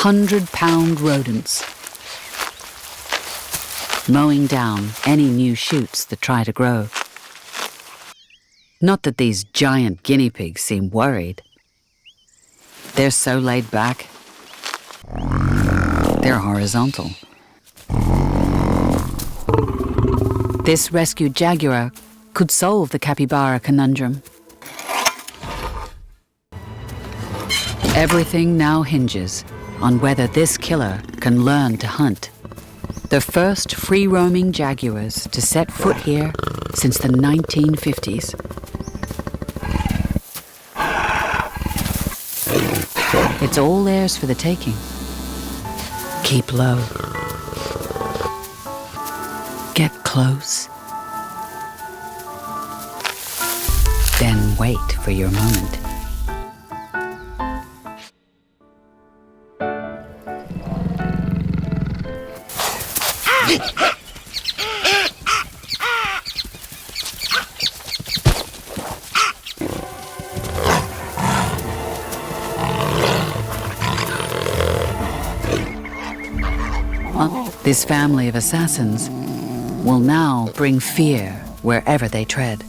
100-pound rodents, mowing down any new shoots that try to grow. Not that these giant guinea pigs seem worried. They're so laid back. They're horizontal. This rescued jaguar could solve the capybara conundrum. Everything now hinges on whether this killer can learn to hunt. The first free-roaming jaguars to set foot here since the 1950s. It's all theirs for the taking. Keep low. Get close. Then wait for your moment. This family of assassins will now bring fear wherever they tread.